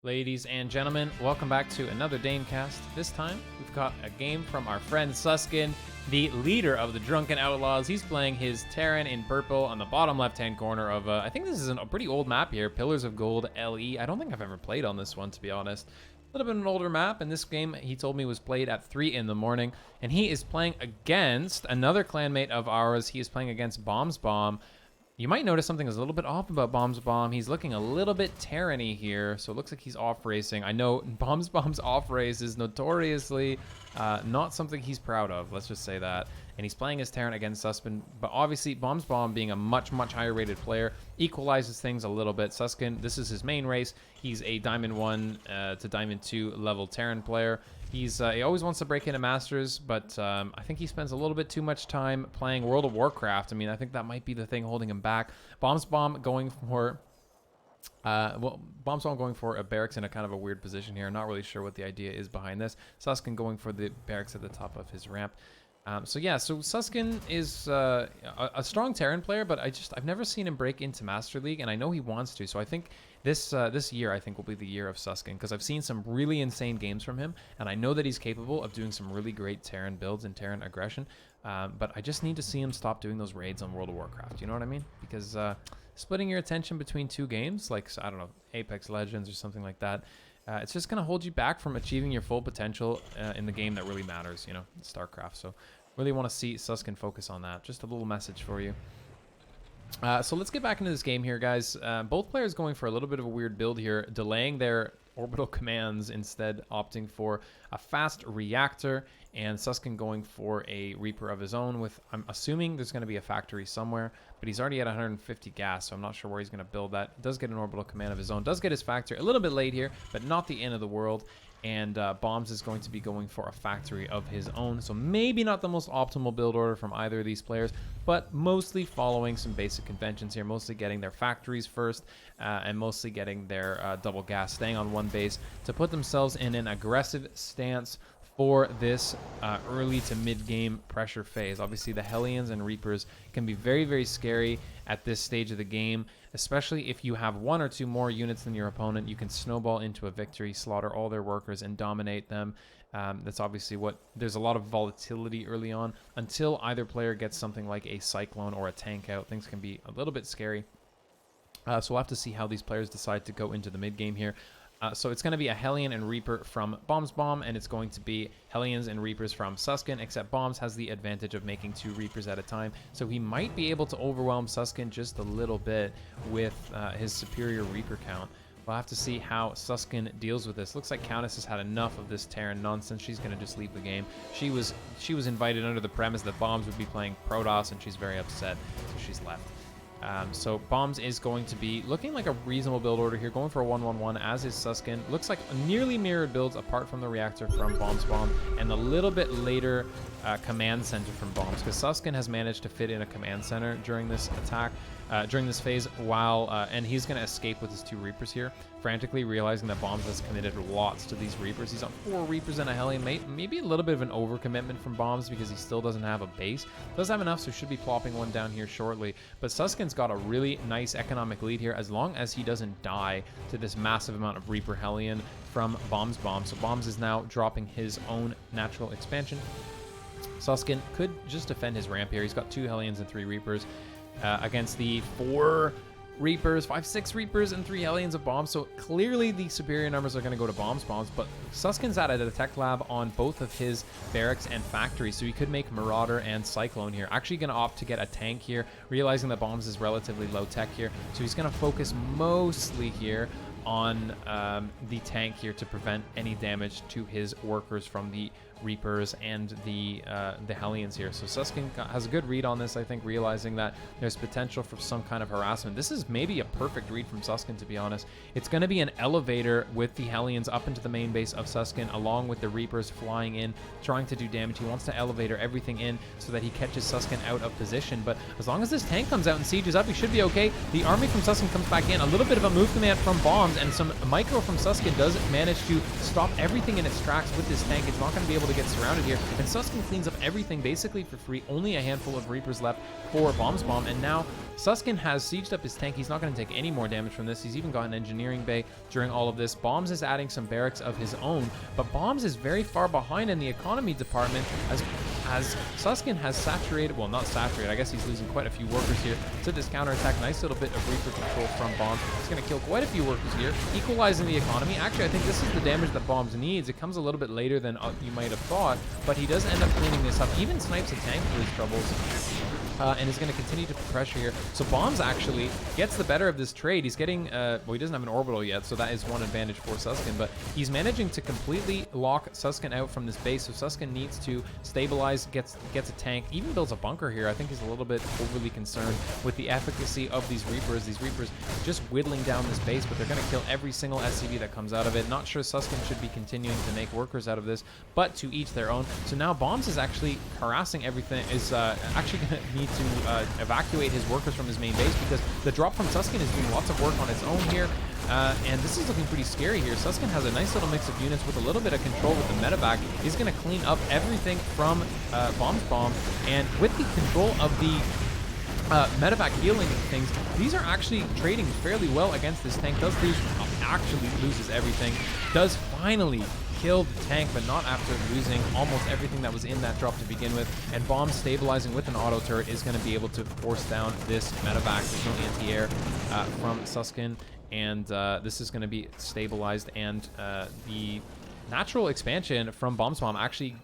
Ladies and gentlemen, welcome back to another Daincast. This time, we've got a game from our friend Susken, the leader of the Drunken Outlaws. He's playing his Terran in purple on the bottom left-hand corner of, I think this is a pretty old map here, Pillars of Gold LE. I don't think I've ever played on this one, to be honest. A little bit of an older map, and this game, he told me, was played at 3 in the morning, and he is playing against another clanmate of ours. He is playing against BaumesBaum. You might notice something is a little bit off about BaumesBaum. He's looking a little bit Terran-y here, so it looks like he's off racing. I know BaumesBaum's off race is notoriously not something he's proud of. Let's just say that. And he's playing his Terran against Susken, but obviously BaumesBaum, being a much higher rated player, equalizes things a little bit. Susken, this is his main race. He's a Diamond 1 to Diamond 2 level Terran player. He always wants to break into Masters, but I think he spends a little bit too much time playing World of Warcraft. I mean, I think that might be the thing holding him back. BaumesBaum going for... BaumesBaum going for a barracks in a kind of a weird position here. Not really sure what the idea is behind this. Susken going for the barracks at the top of his ramp. So Susken is a strong Terran player, but I've never seen him break into Master League, and I know he wants to. So I think this year I think will be the year of Susken, because I've seen some really insane games from him, and I know that he's capable of doing some really great Terran builds and Terran aggression. But I just need to see him stop doing those raids on World of Warcraft. You know what I mean? Because splitting your attention between two games, like, I don't know, Apex Legends or something like that, it's just going to hold you back from achieving your full potential in the game that really matters, you know, StarCraft. So really want to see Susken focus on that. Just a little message for you. So let's get back into this game here, guys. Both players going for a little bit of a weird build here, delaying their orbital commands, instead opting for a fast reactor, and Susken going for a Reaper of his own with, I'm assuming there's going to be a factory somewhere, but he's already at 150 gas, so I'm not sure where he's going to build that. Does get an orbital command of his own, does get his factory a little bit late here, but not the end of the world. And Bombs is going to be going for a factory of his own, so maybe not the most optimal build order from either of these players, but mostly following some basic conventions here, mostly getting their factories first, and mostly getting their double gas, staying on one base to put themselves in an aggressive stance for this early to mid-game pressure phase. Obviously, the Hellions and Reapers can be very scary at this stage of the game, especially if you have one or two more units than your opponent. You can snowball into a victory, slaughter all their workers, and dominate them. That's obviously there's a lot of volatility early on. Until either player gets something like a Cyclone or a tank out, things can be a little bit scary. So we'll have to see how these players decide to go into the mid-game here. So it's going to be a Hellion and Reaper from BaumesBaum, and it's going to be Hellions and Reapers from Susken, except Bombs has the advantage of making 2 Reapers at a time, so he might be able to overwhelm Susken just a little bit with his superior Reaper count. We'll have to see how Susken deals with this. Looks like Countess has had enough of this Terran nonsense. She's going to just leave the game. She was invited under the premise that Bombs would be playing Protoss, and she's very upset, so she's left. So Bombs is going to be looking like a reasonable build order here, going for a 1-1-1, as is Susken. Looks like nearly mirrored builds apart from the reactor from BaumesBaum and a little bit later command center from Bombs, because Susken has managed to fit in a command center during this attack, during this phase, while and he's going to escape with his 2 Reapers here, frantically realizing that Bombs has committed lots to these Reapers. He's on 4 Reapers and a Hellion. Maybe a little bit of an overcommitment from Bombs because he still doesn't have a base. Does have enough, so should be plopping one down here shortly. But Susken's got a really nice economic lead here, as long as he doesn't die to this massive amount of Reaper Hellion from BaumesBaum. So Bombs is now dropping his own natural expansion. Susken could just defend his ramp here. He's got 2 Hellions and 3 Reapers against the 4 Reapers, 5-6 Reapers, and 3 Hellions of Bombs. So clearly the superior numbers are going to go to BaumesBaum, but Susken's at a tech lab on both of his barracks and factories, so he could make Marauder and Cyclone here. Actually going to opt to get a tank here, realizing that Bombs is relatively low tech here, so he's going to focus mostly here on the tank here to prevent any damage to his workers from the Reapers and the Hellions here. So Susken has a good read on this, I think, realizing that there's potential for some kind of harassment. This is maybe a perfect read from Susken, to be honest. It's going to be an elevator with the Hellions up into the main base of Susken, along with the Reapers flying in, trying to do damage. He wants to elevator everything in so that he catches Susken out of position, but as long as this tank comes out and sieges up, he should be okay. The army from Susken comes back in. A little bit of a move command from Bombs, and some micro from Susken does manage to stop everything in its tracks with this tank. It's not going to be able to get surrounded here, and Susken cleans up everything basically for free. Only a handful of Reapers left for BaumesBaum, and now Susken has sieged up his tank. He's not going to take any more damage from this. He's even got an engineering bay during all of this. Bombs is adding some barracks of his own, but Bombs is very far behind in the economy department as Susken has saturated, well, not saturated, I guess he's losing quite a few workers here to this counterattack. Nice little bit of Reaper control from Bombs. He's going to kill quite a few workers here, equalizing the economy. Actually, I think this is the damage that Bombs needs. It comes a little bit later than you might have thought, but he does end up cleaning this up. Even snipes a tank for his troubles. And is going to continue to put pressure here. So Bombs actually gets the better of this trade. He's getting, well, he doesn't have an orbital yet, so that is one advantage for Susken, but he's managing to completely lock Susken out from this base. So Susken needs to stabilize, gets a tank, even builds a bunker here. I think he's a little bit overly concerned with the efficacy of these Reapers. These Reapers just whittling down this base, but they're going to kill every single SCV that comes out of it. Not sure Susken should be continuing to make workers out of this, but to each their own. So now Bombs is actually harassing everything, is actually going to need to evacuate his workers from his main base, because the drop from Susken is doing lots of work on its own here. And this is looking pretty scary here. Susken has a nice little mix of units with a little bit of control with the medevac. He's going to clean up everything from BaumesBaum, and with the control of the medevac healing things, these are actually trading fairly well against this tank. Does lose, actually loses everything. Does finally kill the tank, but not after losing almost everything that was in that drop to begin with. And Bomb stabilizing with an auto turret is going to be able to force down this medevac. There's no anti-air from Susken, and this is going to be stabilized. And the natural expansion from BaumesBaum actually,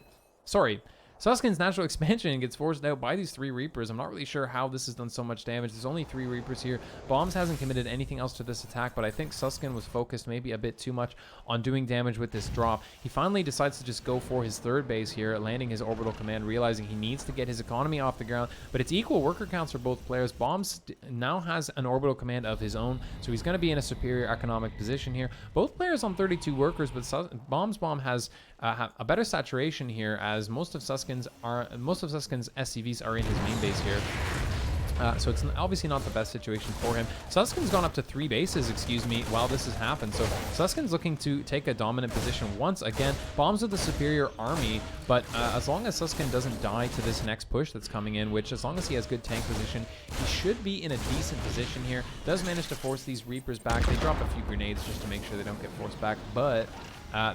sorry, Susken's natural expansion gets forced out by these 3 Reapers. I'm not really sure how this has done so much damage. There's only 3 Reapers here. Bombs hasn't committed anything else to this attack, but I think Susken was focused maybe a bit too much on doing damage with this drop. He finally decides to just go for his 3rd base here, landing his orbital command, realizing he needs to get his economy off the ground, but it's equal worker counts for both players. Bombs now has an orbital command of his own, so he's going to be in a superior economic position here. Both players on 32 workers, but BaumesBaum has a better saturation here, as most of Susken's SCVs are in his main base here. So it's obviously not the best situation for him. Susken's gone up to 3 bases, excuse me, while this has happened. So Susken's looking to take a dominant position once again. Bombs with a superior army, but as long as Susken doesn't die to this next push that's coming in, which as long as he has good tank position, he should be in a decent position here. Does manage to force these Reapers back. They drop a few grenades just to make sure they don't get forced back, but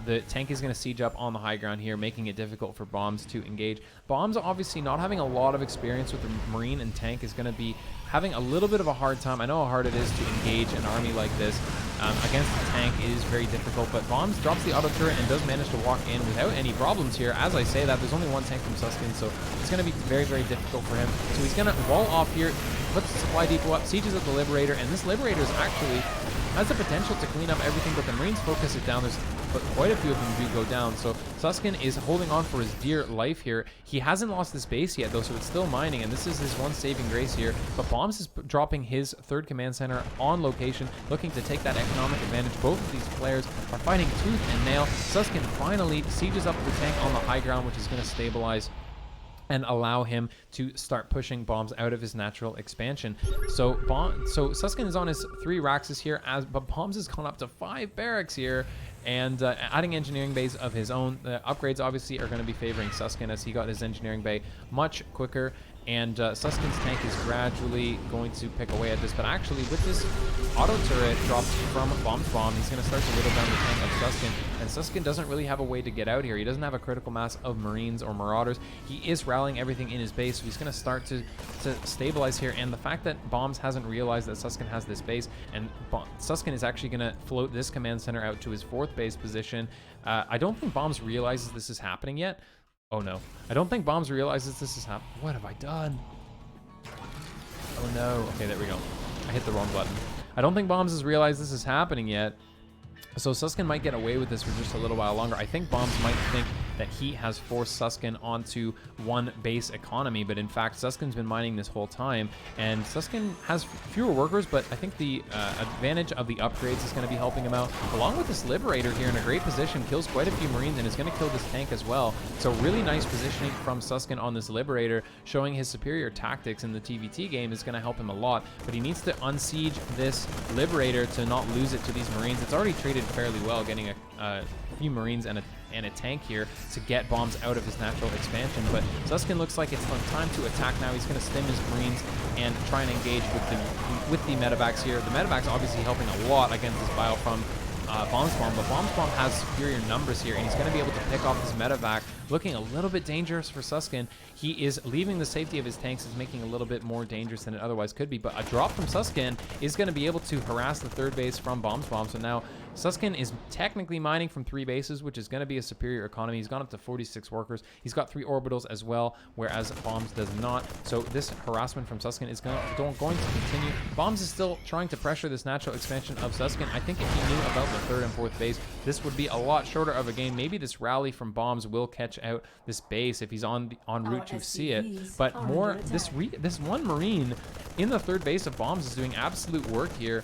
the tank is going to siege up on the high ground here, making it difficult for Bombs to engage. Bombs, obviously not having a lot of experience with the Marine and tank, is going to be having a little bit of a hard time. I know how hard it is to engage an army like this. Against the tank, it is very difficult, but Bombs drops the auto turret and does manage to walk in without any problems here. As I say that, there's only 1 tank from Susken, so it's going to be very, very difficult for him. So he's going to wall off here, puts the supply depot up, sieges up the Liberator, and this Liberator is actually has the potential to clean up everything, but the Marines focus it down. But quite a few of them do go down. So Susken is holding on for his dear life here. He hasn't lost this base yet, though, so it's still mining, and this is his one saving grace here. But Bombs is dropping his 3rd command center on location, looking to take that economic advantage. Both of these players are fighting tooth and nail. Susken finally sieges up the tank on the high ground, which is going to stabilize and allow him to start pushing Bombs out of his natural expansion. So Susken is on his 3 Raxes here, but Bombs has gone up to 5 barracks here, and adding engineering bays of his own. The upgrades obviously are going to be favoring Susken, as he got his engineering bay much quicker, and Susken's tank is gradually going to pick away at this. But actually, with this auto turret dropped from BaumesBaum, he's going to start to whittle down the tank of Susken, and Susken doesn't really have a way to get out here. He doesn't have a critical mass of Marines or Marauders. He is rallying everything in his base, so he's going to start to stabilize here. And the fact that Bombs hasn't realized that Susken has this base, and Susken is actually going to float this command center out to his 4th base position. I don't think Bombs realizes this is happening yet. Oh no, I don't think Bombs realizes this is happening. What have I done? Oh no. Okay, there we go. I hit the wrong button. I don't think Bombs has realized this is happening yet. So Susken might get away with this for just a little while longer. I think Bombs might think that he has forced Susken onto 1 base economy, but in fact, Susken's been mining this whole time, and Susken has fewer workers, but I think the advantage of the upgrades is going to be helping him out. Along with this Liberator here in a great position, kills quite a few Marines and is going to kill this tank as well. So really nice positioning from Susken on this Liberator, showing his superior tactics in the TvT game is going to help him a lot, but he needs to unsiege this Liberator to not lose it to these Marines. It's already traded fairly well, getting a few Marines and and a tank here to get Bombs out of his natural expansion. But Susken looks like it's time to attack now. He's going to stim his Marines and try and engage with the medevacs here. The medevacs obviously helping a lot against this bio from BaumesBaum, but BaumesBaum has superior numbers here, and he's going to be able to pick off this medevac. Looking a little bit dangerous for Susken. He is leaving the safety of his tanks, is making a little bit more dangerous than it otherwise could be, but a drop from Susken is going to be able to harass the third base from BaumesBaum. So now Susken is technically mining from 3 bases, which is going to be a superior economy. He's gone up to 46 workers. He's got 3 orbitals as well, whereas Bombs does not. So this harassment from Susken is going to continue. Bombs is still trying to pressure this natural expansion of Susken. I think if he knew about the 3rd and 4th base, this would be a lot shorter of a game. Maybe this rally from Bombs will catch out this base if he's en route to see it. But more, this one Marine in the 3rd base of Bombs is doing absolute work here.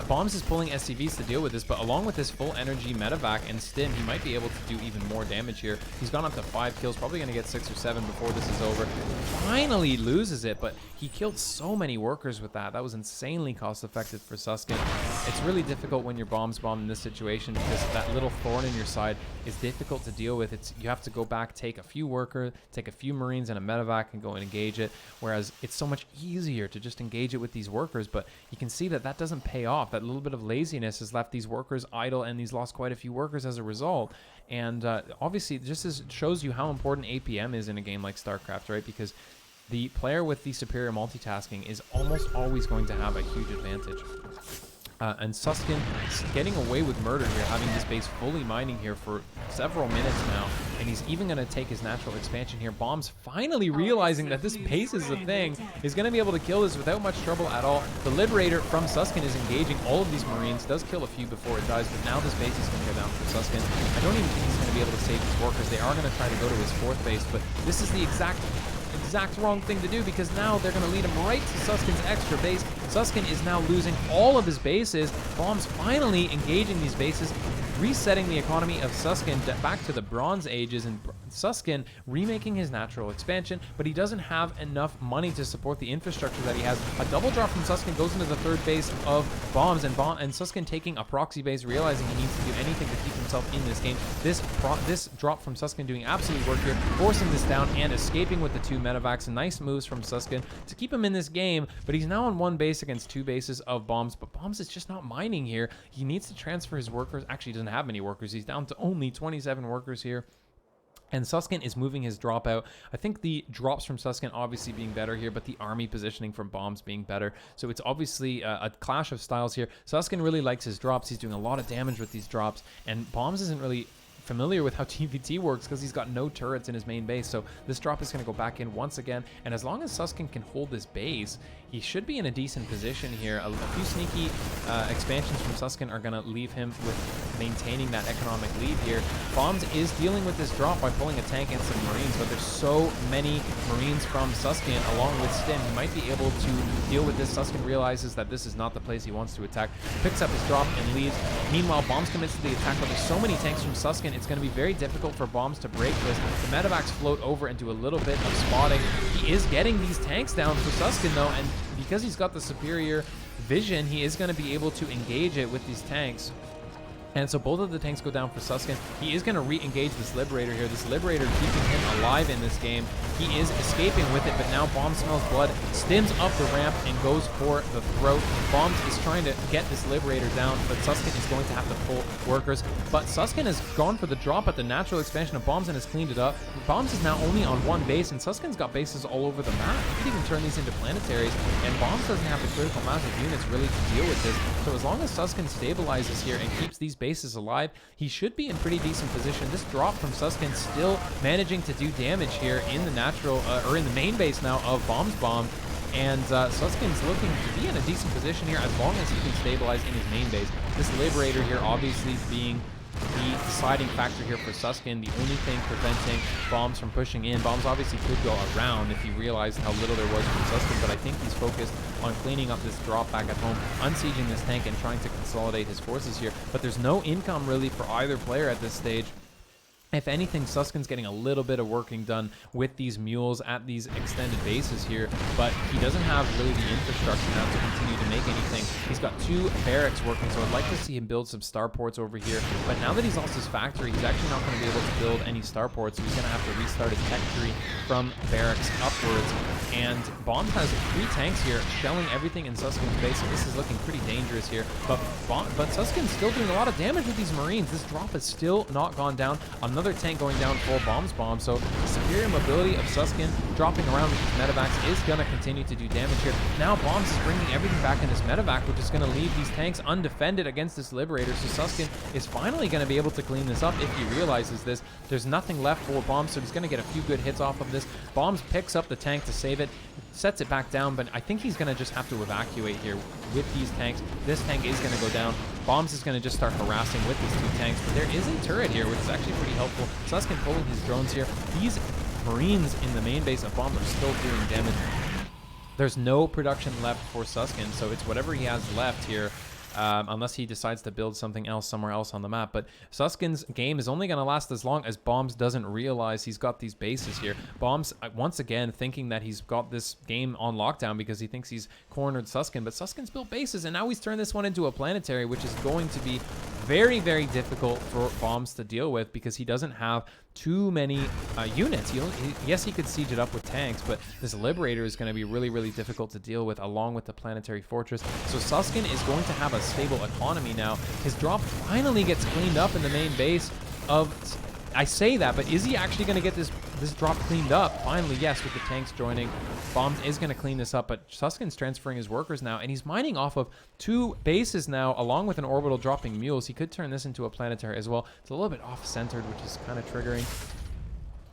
Bombs is pulling SCVs to deal with this, but along with his full energy medevac and stim, he might be able to do even more damage here. He's gone up to 5 kills, probably going to get 6 or 7 before this is over. Finally loses it, but he killed so many workers with that. That was insanely cost effective for Susken. It's really difficult when you're BaumesBaum in this situation because that little thorn in your side is difficult to deal with. You have to go back, take a few workers, take a few Marines and a medevac and go and engage it, whereas it's so much easier to just engage it with these workers, but you can see that that doesn't pay off. That little bit of laziness has left these workers idle, and he's lost quite a few workers as a result. And obviously, just shows you how important APM is in a game like StarCraft, right? Because the player with the superior multitasking is almost always going to have a huge advantage. And Susken getting away with murder here, having this base fully mining here for several minutes now, and he's even going to take his natural expansion here. Bombs finally realizing that this base is a thing, is going to be able to kill this without much trouble at all. The Liberator from Susken is engaging all of these Marines, does kill a few before it dies, but now this base is going to go down for Susken. I don't even think he's going to be able to save his workers. They are going to try to go to his 4th base, but this is the exact wrong thing to do, because now they're going to lead him right to Susken's extra base. Susken is now losing all of his bases. Bombs finally engaging these bases, resetting the economy of Susken back to the Bronze Ages, and Susken remaking his natural expansion, but he doesn't have enough money to support the infrastructure that he has. A double drop from Susken goes into the 3rd base of Bombs, and Susken taking a proxy base, realizing he needs to do anything to keep himself in this game. This drop from Susken doing absolute work here, forcing this down and escaping with the 2 medevacs. Nice moves from Susken to keep him in this game, but he's now on 1 base against 2 bases of Bombs, but Bombs is just not mining here. He needs to transfer his workers. Actually, he doesn't have many workers. He's down to only 27 workers here. And Susken is moving his drop out. I think the drops from Susken obviously being better here, but the army positioning from Bombs being better. So it's obviously a clash of styles here. Susken really likes his drops. He's doing a lot of damage with these drops, and Bombs isn't really familiar with how TvT works because he's got no turrets in his main base. So this drop is going to go back in once again, and as long as Susken can hold this base, he should be in a decent position here. A few sneaky expansions from Susken are going to leave him with maintaining that economic lead here. Bombs is dealing with this drop by pulling a tank and some Marines, but there's so many Marines from Susken along with Stim. He might be able to deal with this. Susken realizes that this is not the place he wants to attack, picks up his drop and leaves. Meanwhile, Bombs commits to the attack, but there's so many tanks from Susken, it's going to be very difficult for Bombs to break this. The medevacs float over and do a little bit of spotting. He is getting these tanks down for Susken though, and because he's got the superior vision, he is going to be able to engage it with these tanks. And so both of the tanks go down for Susken. He is going to re-engage this Liberator here. This Liberator keeping him alive in this game. He is escaping with it, but now Bomb smells blood, stims up the ramp, and goes for the throat. Bombs is trying to get this Liberator down, but Susken is going to have to pull workers. But Susken has gone for the drop at the natural expansion of Bombs and has cleaned it up. Bombs is now only on 1 base, and Susken's got bases all over the map. He could even turn these into planetaries, and Bombs doesn't have the critical mass of units really to deal with this. So as long as Susken stabilizes here and keeps these bases alive, he should be in pretty decent position. This drop from Susken still managing to do damage here in the natural, or in the main base now of BaumesBaum, and Susken's looking to be in a decent position here as long as he can stabilize in his main base. This Liberator here obviously being the deciding factor here for Susken, the only thing preventing Bombs from pushing in. Bombs obviously could go around if he realized how little there was from Susken, but I think he's focused on cleaning up this drop back at home, unsieging this tank, and trying to consolidate his forces here. But there's no income really for either player at this stage. If anything, Susken's getting a little bit of working done with these mules at these extended bases here, but he doesn't have really the infrastructure now to continue to make anything. He's got 2 barracks working, so I'd like to see him build some starports over here. But now that he's lost his factory, he's actually not going to be able to build any starports, so he's going to have to restart his tech tree from barracks upwards. And Baum has 3 tanks here, shelling everything in Susken's base, so this is looking pretty dangerous here. But Susken's still doing a lot of damage with these Marines. This drop has still not gone down. Another tank going down full BaumesBaum, so the superior mobility of Susken dropping around with his medevacs is going to continue to do damage here. Now Baums is bringing everything back in his medevac, which is going to leave these tanks undefended against this Liberator, so Susken is finally going to be able to clean this up if he realizes this. There's nothing left for Baums, so he's going to get a few good hits off of this. Baums picks up the tank to save it, sets it back down, but I think he's going to just have to evacuate here with these tanks. This tank is going to go down. Baums is going to just start harassing with these 2 tanks, but there is a turret here, which is actually pretty helpful. Susken pulling his drones here. These Marines in the main base of Baum are still doing damage. There's no production left for Susken, so it's whatever he has left here. Unless he decides to build something else somewhere else on the map. But Susken's game is only going to last as long as Baums doesn't realize he's got these bases here. Baums, once again, thinking that he's got this game on lockdown because he thinks he's cornered Susken, but Susken's built bases, and now he's turned this one into a planetary, which is going to be very, very difficult for Baums to deal with because he doesn't have too many units. Yes, he could siege it up with tanks, but this Liberator is going to be really, really difficult to deal with along with the planetary fortress. So Susken is going to have a stable economy now. His drop finally gets cleaned up in the main base of... I say that, but is he actually going to get this drop cleaned up? Finally, yes, with the tanks joining. Baums is going to clean this up, but Susken's transferring his workers now, and he's mining off of 2 bases now, along with an orbital dropping mules. He could turn this into a planetary as well. It's a little bit off-centered, which is kind of triggering.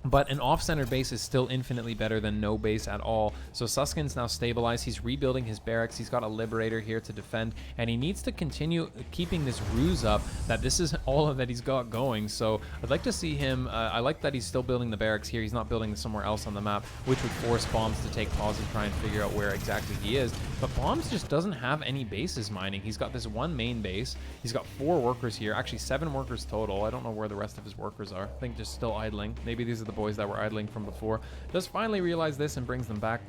But an off-centered base is still infinitely better than no base at all. So Susken's now stabilized. He's rebuilding his barracks. He's got a Liberator here to defend, and he needs to continue keeping this ruse up that this is all that he's got going. So I'd like to see him. I like that he's still building the barracks here. He's not building somewhere else on the map, which would force Baums to take pause and try and figure out where exactly he is. But Baums just doesn't have any bases mining. He's got this 1 main base. He's got 4 workers here, actually 7 workers total. I don't know where the rest of his workers are. I think just still idling. Maybe these are the boys that were idling from before. Does finally realize this and brings them back.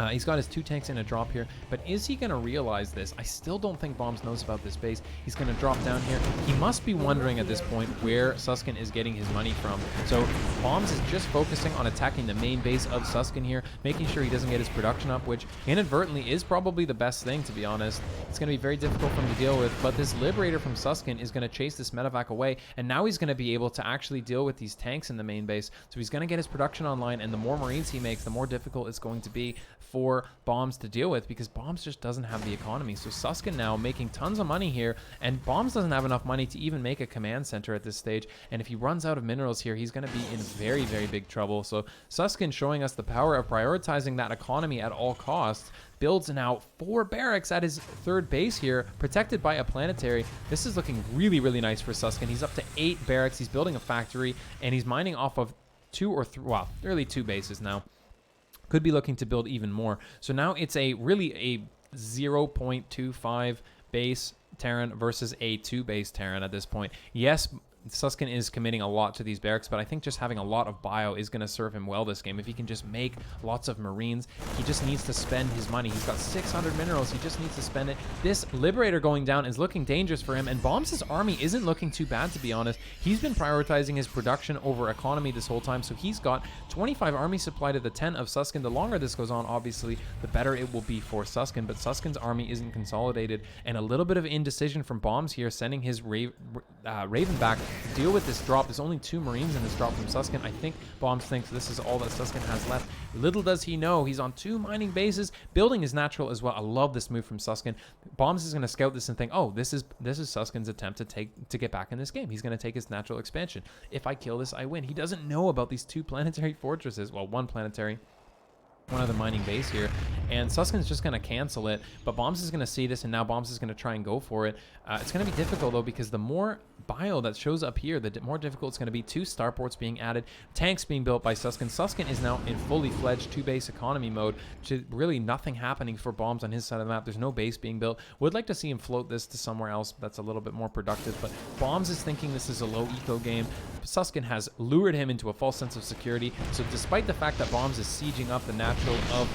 He's got his 2 tanks in a drop here, but is he going to realize this? I still don't think Baums knows about this base. He's going to drop down here. He must be wondering at this point where Susken is getting his money from. So Baums is just focusing on attacking the main base of Susken here, making sure he doesn't get his production up, which inadvertently is probably the best thing, to be honest. It's going to be very difficult for him to deal with, but this Liberator from Susken is going to chase this medevac away, and now he's going to be able to actually deal with these tanks in the main base. So he's going to get his production online, and the more Marines he makes, the more difficult it's going to be for Baums to deal with, because Baums just doesn't have the economy. So Susken now making tons of money here, and Baums doesn't have enough money to even make a command center at this stage, and if he runs out of minerals here, he's going to be in very, very big trouble. So Susken showing us the power of prioritizing that economy at all costs. Builds now 4 barracks at his 3rd base here, protected by a planetary. This is looking really, really nice for Susken. He's up to 8 barracks. He's building a factory, and he's mining off of 2 or 3, well, really 2 bases now. Could be looking to build even more. So now it's a really a 0.25 base Terran versus a 2 base Terran at this point. Yes, Susken is committing a lot to these barracks, but I think just having a lot of bio is going to serve him well this game. If he can just make lots of Marines, he just needs to spend his money. He's got 600 minerals. He just needs to spend it. This Liberator going down is looking dangerous for him, and Baums' army isn't looking too bad, to be honest. He's been prioritizing his production over economy this whole time, so he's got 25 army supply to the 10 of Susken. The longer this goes on, obviously, the better it will be for Susken, but Susken's army isn't consolidated, and a little bit of indecision from Baums here, sending his Raven back to deal with this drop. There's only 2 Marines in this drop from Susken. I think Baums thinks this is all that Susken has left. Little does he know, he's on 2 mining bases. Building is natural as well. I love this move from Susken. Baums is going to scout this and think, oh, this is Susken's attempt to get back in this game. He's going to take his natural expansion. If I kill this, I win. He doesn't know about these 2 planetary fortresses. Well, 1 planetary, 1 other mining base here, and Susken's just going to cancel it, but Baums is going to see this, and now Baums is going to try and go for it. It's going to be difficult, though, because the more bio that shows up here, the more difficult it's going to be. 2 starports being added, tanks being built by Susken. Susken is now in fully fledged 2-base economy mode, really nothing happening for Bombs on his side of the map. There's no base being built. Would like to see him float this to somewhere else that's a little bit more productive, but Bombs is thinking this is a low eco game. Susken has lured him into a false sense of security, so despite the fact that Bombs is sieging up the natural of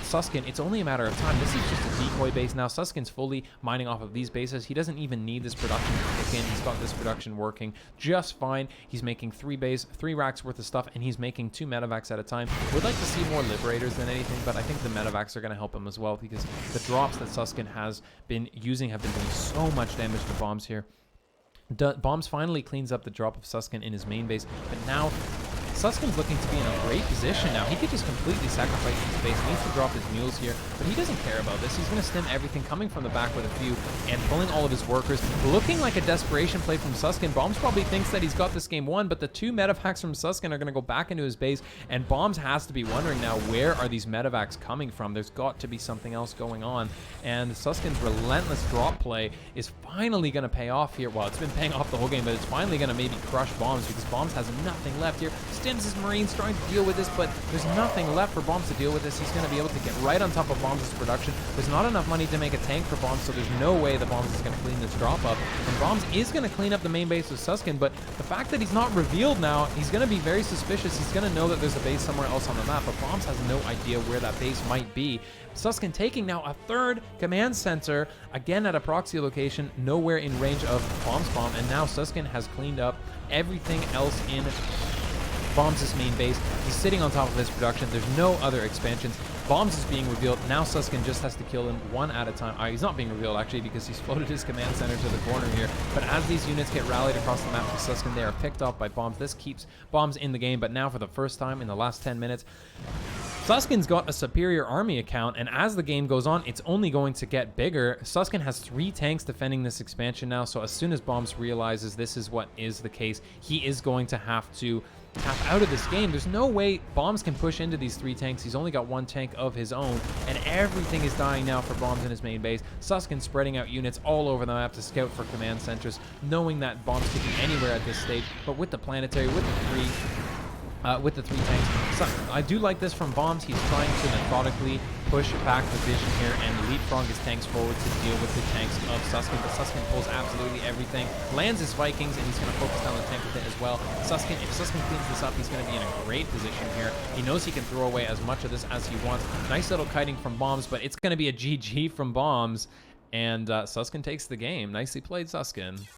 Susken, it's only a matter of time. This is just a decoy base now. Susken's fully mining off of these bases. He doesn't even need this production to kick in. He's got this production working just fine. He's making 3 racks worth of stuff, and he's making 2 medevacs at a time. Would like to see more liberators than anything, but I think the medevacs are going to help him as well, because the drops that Susken has been using have been doing so much damage to Bombs here. Bombs finally cleans up the drop of Susken in his main base, but now Susken's looking to be in a great position now. He could just completely sacrifice his base. He needs to drop his mules here, but he doesn't care about this. He's going to stem everything, coming from the back with a few and pulling all of his workers. Looking like a desperation play from Susken. Bombs probably thinks that he's got this game won, but the 2 medevacs from Susken are going to go back into his base, and Bombs has to be wondering now, where are these medevacs coming from? There's got to be something else going on, and Susken's relentless drop play is finally going to pay off here. Well, it's been paying off the whole game, but it's finally going to maybe crush Bombs, because Bombs has nothing left here. Stims his Marines trying to deal with this, but there's nothing left for Bombs to deal with this. He's going to be able to get right on top of Bombs' production. There's not enough money to make a tank for Bombs, so there's no way that Bombs is going to clean this drop up. And Bombs is going to clean up the main base of Susken, but the fact that he's not revealed now, he's going to be very suspicious. He's going to know that there's a base somewhere else on the map, but Bombs has no idea where that base might be. Susken taking now a 3rd command center, again at a proxy location, nowhere in range of BaumesBaum, and now Susken has cleaned up everything else in Bombs' main base. He's sitting on top of his production. There's no other expansions. Bombs is being revealed. Now Susken just has to kill him 1 at a time. He's not being revealed, actually, because he's floated his command center to the corner here. But as these units get rallied across the map to Susken, they are picked off by Bombs. This keeps Bombs in the game, but now for the first time in the last 10 minutes, Susken's got a superior army account, and as the game goes on, it's only going to get bigger. Susken has 3 tanks defending this expansion now, so as soon as Bombs realizes this is what is the case, he is going to have to tap out of this game. There's no way Bombs can push into these 3 tanks. He's only got 1 tank of his own, and everything is dying now for Bombs in his main base. Susken spreading out units all over the map to scout for command centers, knowing that Bombs could be anywhere at this stage, but with the planetary, with the 3 tanks. So I do like this from Bombs. He's trying to methodically push back the vision here and leapfrog his tanks forward to deal with the tanks of Susken, but Susken pulls absolutely everything, lands his Vikings, and he's going to focus down the tank with it as well. If Susken cleans this up, he's going to be in a great position here. He knows he can throw away as much of this as he wants. Nice little kiting from Bombs, but it's going to be a GG from Bombs, and Susken takes the game. Nicely played, Susken.